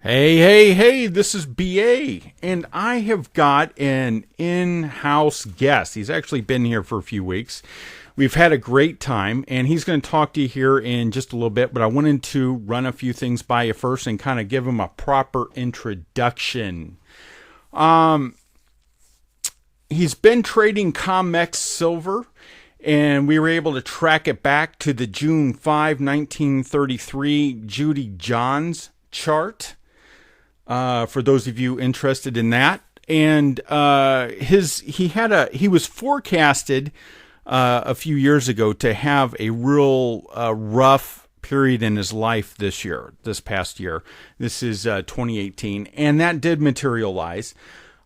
Hey, this is BA, and I have got an in-house guest. He's actually been here for a few weeks. We've had a great time, and he's going to talk to you here in just a little bit, but I wanted to run a few things by you first and kind of give him a proper introduction. He's been trading COMEX silver, and we were able to track it back to the June 5, 1933 Judy Johns chart. For those of you interested in that, and he was forecasted a few years ago to have a real rough period in his life this past year. This is 2018, and that did materialize.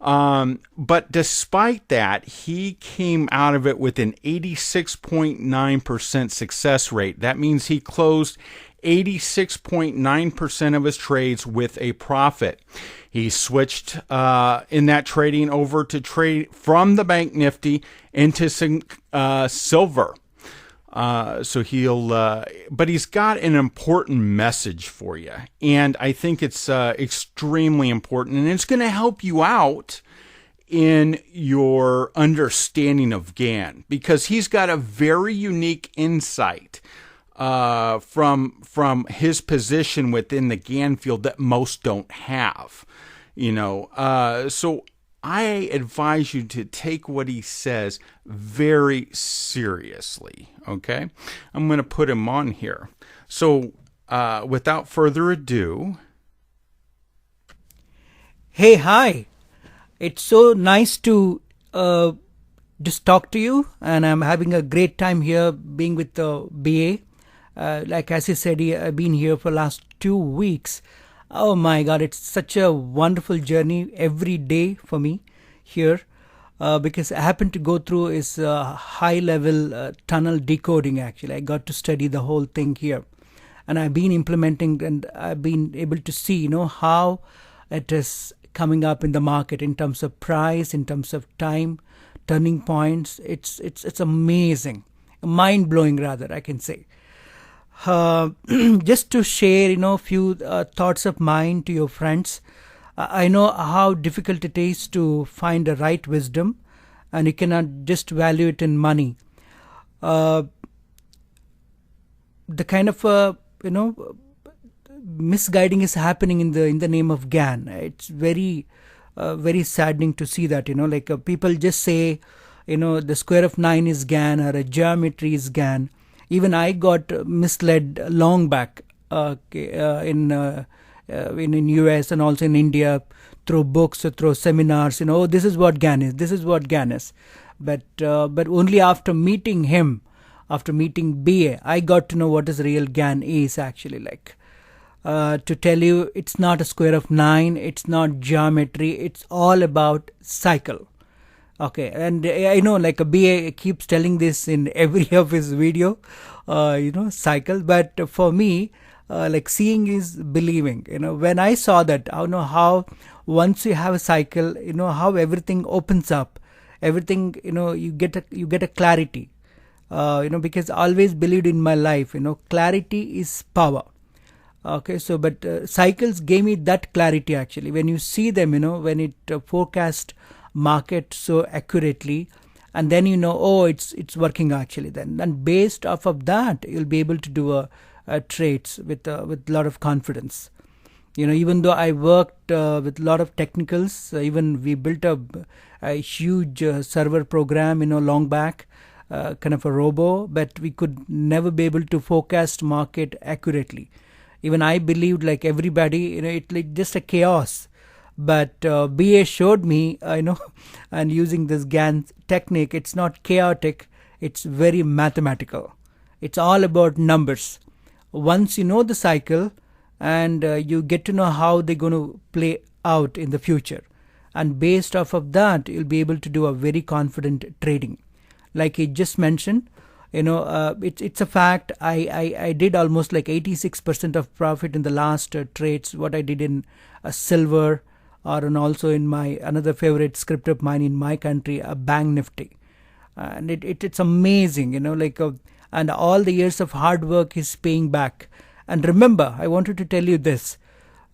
But despite that, he came out of it with an 86.9% success rate. That means he closed 86.9% of his trades with a profit. He switched in that trading over to trade from the Bank Nifty into silver. But he's got an important message for you, and I think it's extremely important, and it's going to help you out in your understanding of Gann, because he's got a very unique insight from his position within the Gann field that most don't have. So I advise you to take what he says very seriously. Okay, I'm going to put him on here. So without further ado. Hey, hi. It's so nice to just talk to you, and I'm having a great time here being with the BA. Like as he said, I've been here for the last 2 weeks. Oh my God, it's such a wonderful journey every day for me here, because I happen to go through is high-level tunnel decoding. Actually, I got to study the whole thing here, and I've been implementing, and I've been able to see, how it is coming up in the market in terms of price, in terms of time, turning points. It's amazing, mind-blowing rather, I can say. Just to share, a few thoughts of mine to your friends. I know how difficult it is to find the right wisdom, and you cannot just value it in money. The kind of misguiding is happening in the name of Gann. It's very very saddening to see that. People just say, the square of 9 is Gann, or a geometry is Gann. Even I got misled long back in US and also in India through books or through seminars. This is what Gann is. This is what Gann is. But only after meeting him, after meeting BA, I got to know what is real Gann is actually like. To tell you, it's not a square of 9. It's not geometry. It's all about cycle. Okay, and I know like a BA keeps telling this in every of his video, cycle. But for me, like seeing is believing. When I saw that, I know how once you have a cycle, how everything opens up, everything, you get a clarity. Because I always believed in my life, clarity is power. Okay, so but cycles gave me that clarity actually. When you see them, when it forecast market so accurately, and then it's working actually. Then based off of that, you'll be able to do trades with a lot of confidence. Even though I worked with a lot of technicals, even we built a huge server program, long back, kind of a robo, but we could never be able to forecast market accurately. Even I believed like everybody, it's like just a chaos. But BA showed me, and using this Gann technique, it's not chaotic, it's very mathematical. It's all about numbers. Once you know the cycle, and you get to know how they're going to play out in the future. And based off of that, you'll be able to do a very confident trading. Like he just mentioned, it's a fact. I did almost like 86% of profit in the last trades, what I did in silver, and also in my another favorite script of mine in my country, a Bank Nifty. And it's amazing, and all the years of hard work is paying back. And remember, I wanted to tell you this,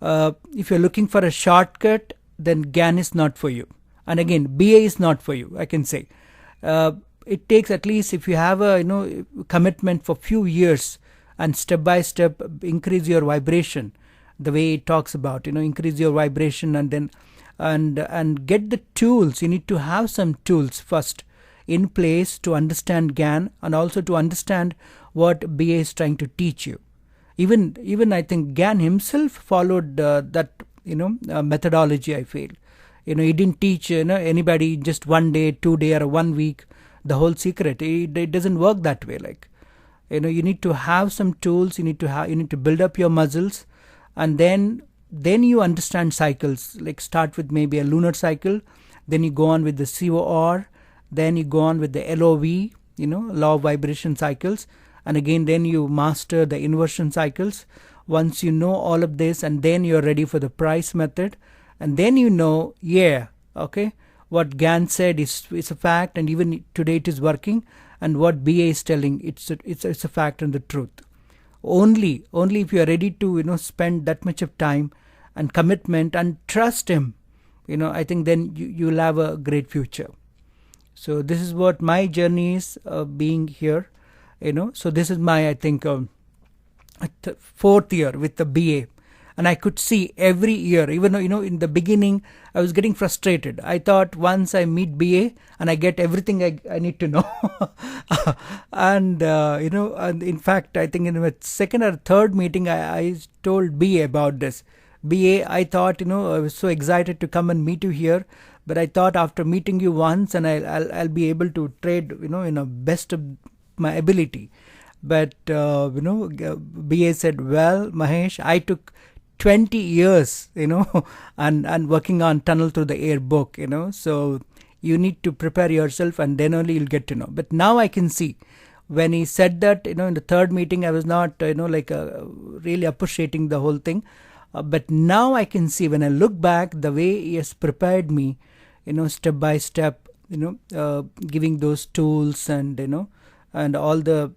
If you're looking for a shortcut, then Gann is not for you. And again, BA is not for you, I can say. It takes at least, if you have a commitment for few years, and step by step increase your vibration, the way it talks about, increase your vibration, and then and get the tools. You need to have some tools first in place to understand Gann, and also to understand what BA is trying to teach you. Even I think Gann himself followed that methodology, I feel. He didn't teach anybody just 1 day, 2 day, or 1 week the whole secret. It doesn't work that way. Like, you need to have some tools. You need to build up your muscles, and then you understand cycles. Like, start with maybe a lunar cycle, then you go on with the COR, then you go on with the LOV, law of vibration cycles, and again then you master the inversion cycles. Once you know all of this, and then you're ready for the price method, and then okay, what Gann said is a fact, and even today it is working, and what BA is telling, it's a fact and the truth. Only if you are ready to spend that much of time and commitment and trust him, I think then you'll have a great future. So this is what my journey is, being here. So this is my, I think, fourth year with the BA, and I could see every year, even though in the beginning I was getting frustrated. I thought once I meet BA and I get everything I need to know, and and in fact I think in the second or third meeting I told BA about this. BA, I thought I was so excited to come and meet you here, but I thought after meeting you once, and I'll be able to trade in a best of my ability. But BA said, well, Mahesh, I took 20 years and working on Tunnel Through the Air book, so you need to prepare yourself, and then only you'll get to know. But now I can see, when he said that, in the third meeting, I was not really appreciating the whole thing, but now I can see, when I look back, the way he has prepared me, step by step, giving those tools, and and all the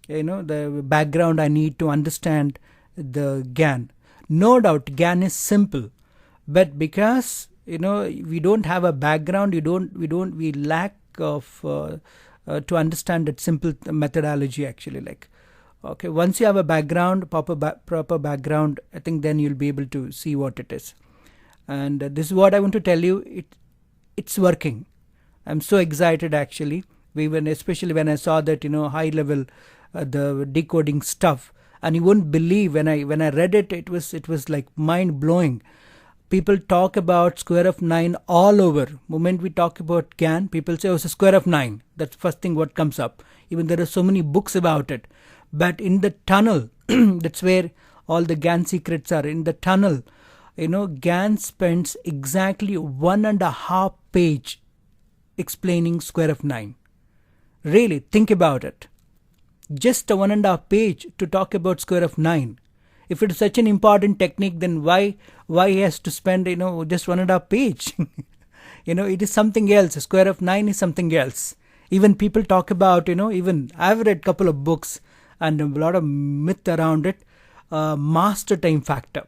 the background I need to understand the Gann. No doubt Gann is simple, but because we don't have a background, we lack of to understand that simple methodology, actually. Like, okay, once you have a background, proper background, I think then you'll be able to see what it is. And this is what I want to tell you. It's working. I'm so excited, actually. Especially when I saw that high level the decoding stuff, and you wouldn't believe, when I read it, it was like mind blowing. People talk about square of 9 all over. Moment we talk about Gann, people say, oh, it's a square of 9. That's the first thing what comes up. Even there are so many books about it. But in the tunnel, that's where all the Gann secrets are. In the tunnel, Gann spends exactly 1.5 page explaining square of 9. Really, think about it. Just a 1.5 page to talk about square of 9. If it is such an important technique, then why he has to spend just 1.5 page? It is something else. Square of 9 is something else. Even people talk about even I've read a couple of books and a lot of myth around it. Master time factor.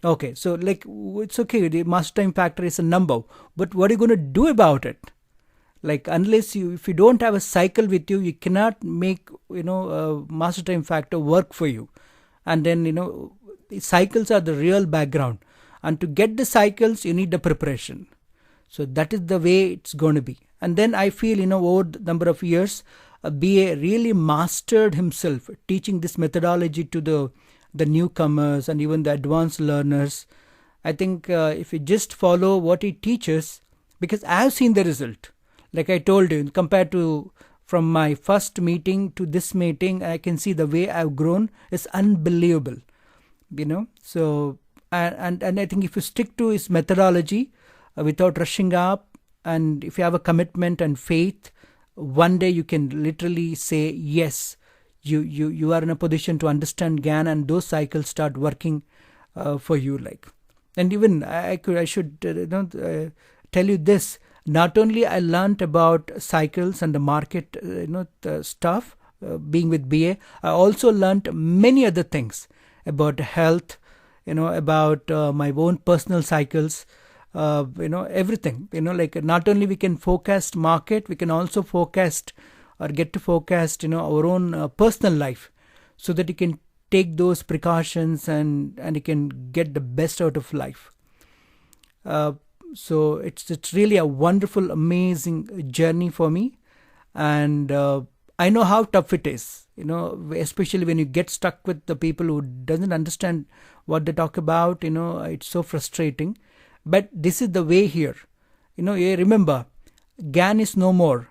Okay, so like, it's okay. The master time factor is a number, but what are you going to do about it? Like, if you don't have a cycle with you, you cannot make master time factor work for you. And then the cycles are the real background, and to get the cycles you need the preparation. So that is the way it's going to be. And then I feel over the number of years, BA really mastered himself teaching this methodology to the newcomers and even the advanced learners. I think if you just follow what he teaches, because I have seen the result. Like I told you, compared to from my first meeting to this meeting, I can see the way I've grown is unbelievable. So and I think if you stick to his methodology without rushing up, and if you have a commitment and faith, one day you can literally say yes, you are in a position to understand Gann, and those cycles start working for you. Like, and even I should tell you this. Not only I learned about cycles and the market, the stuff, being with BA, I also learned many other things about health, about my own personal cycles, everything. Like not only we can forecast market, we can also forecast or get to forecast, our own personal life, so that you can take those precautions and you can get the best out of life. So it's really a wonderful, amazing journey for me, and I know how tough it is. Especially when you get stuck with the people who doesn't understand what they talk about. It's so frustrating, but this is the way here. Remember, Gann is no more.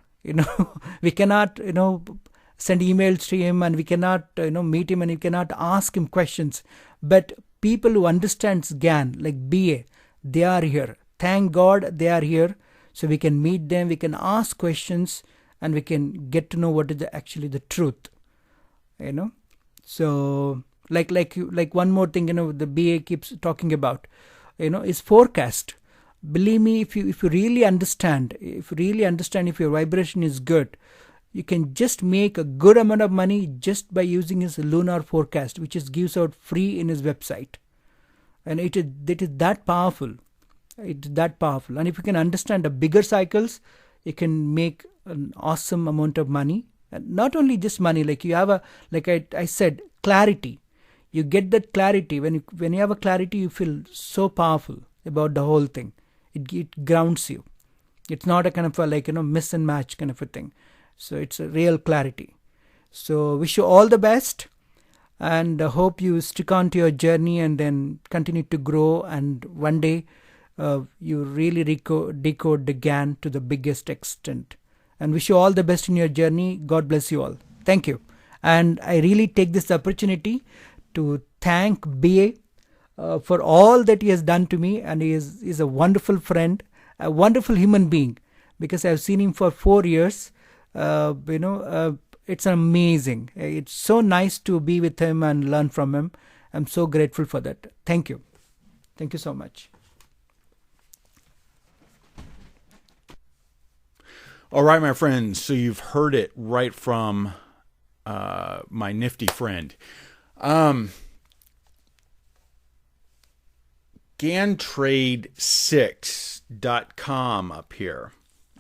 We cannot send emails to him, and we cannot meet him, and we cannot ask him questions. But people who understands Gann, like BA, they are here. Thank God they are here, so we can meet them, we can ask questions, and we can get to know what is actually the truth. So like one more thing, the BA keeps talking about, is forecast. Believe me, if you really understand, if your vibration is good, you can just make a good amount of money just by using his lunar forecast, which is gives out free in his website. And it is that powerful. It's that powerful. And if you can understand the bigger cycles, you can make an awesome amount of money. And not only just money, like you have like I said, clarity. You get that clarity. When you have a clarity, you feel so powerful about the whole thing. It grounds you. It's not a kind of a miss and match kind of a thing. So it's a real clarity. So wish you all the best, and hope you stick on to your journey and then continue to grow, and one day you really decode the Gann to the biggest extent. And wish you all the best in your journey. God bless you all. Thank you. And I really take this opportunity to thank BA for all that he has done to me, and he is a wonderful friend, a wonderful human being, because I've seen him for 4 years. It's amazing. It's so nice to be with him and learn from him. I'm so grateful for that. Thank you. Thank you so much. All right, my friends. So you've heard it right from my nifty friend. GannTrade6.com up here.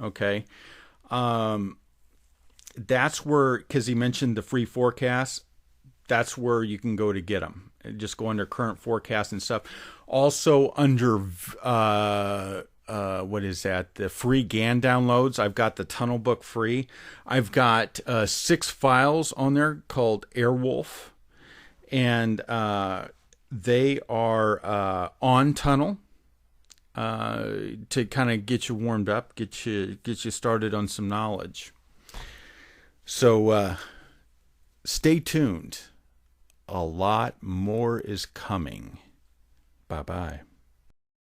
Okay. That's where, because he mentioned the free forecast, that's where you can go to get them. Just go under current forecast and stuff. Also under, what is that? The free Gann downloads. I've got the Tunnel Book free. I've got 6 files on there called Airwolf. And they are on Tunnel to kind of get you warmed up, get you started on some knowledge. So stay tuned. A lot more is coming. Bye-bye.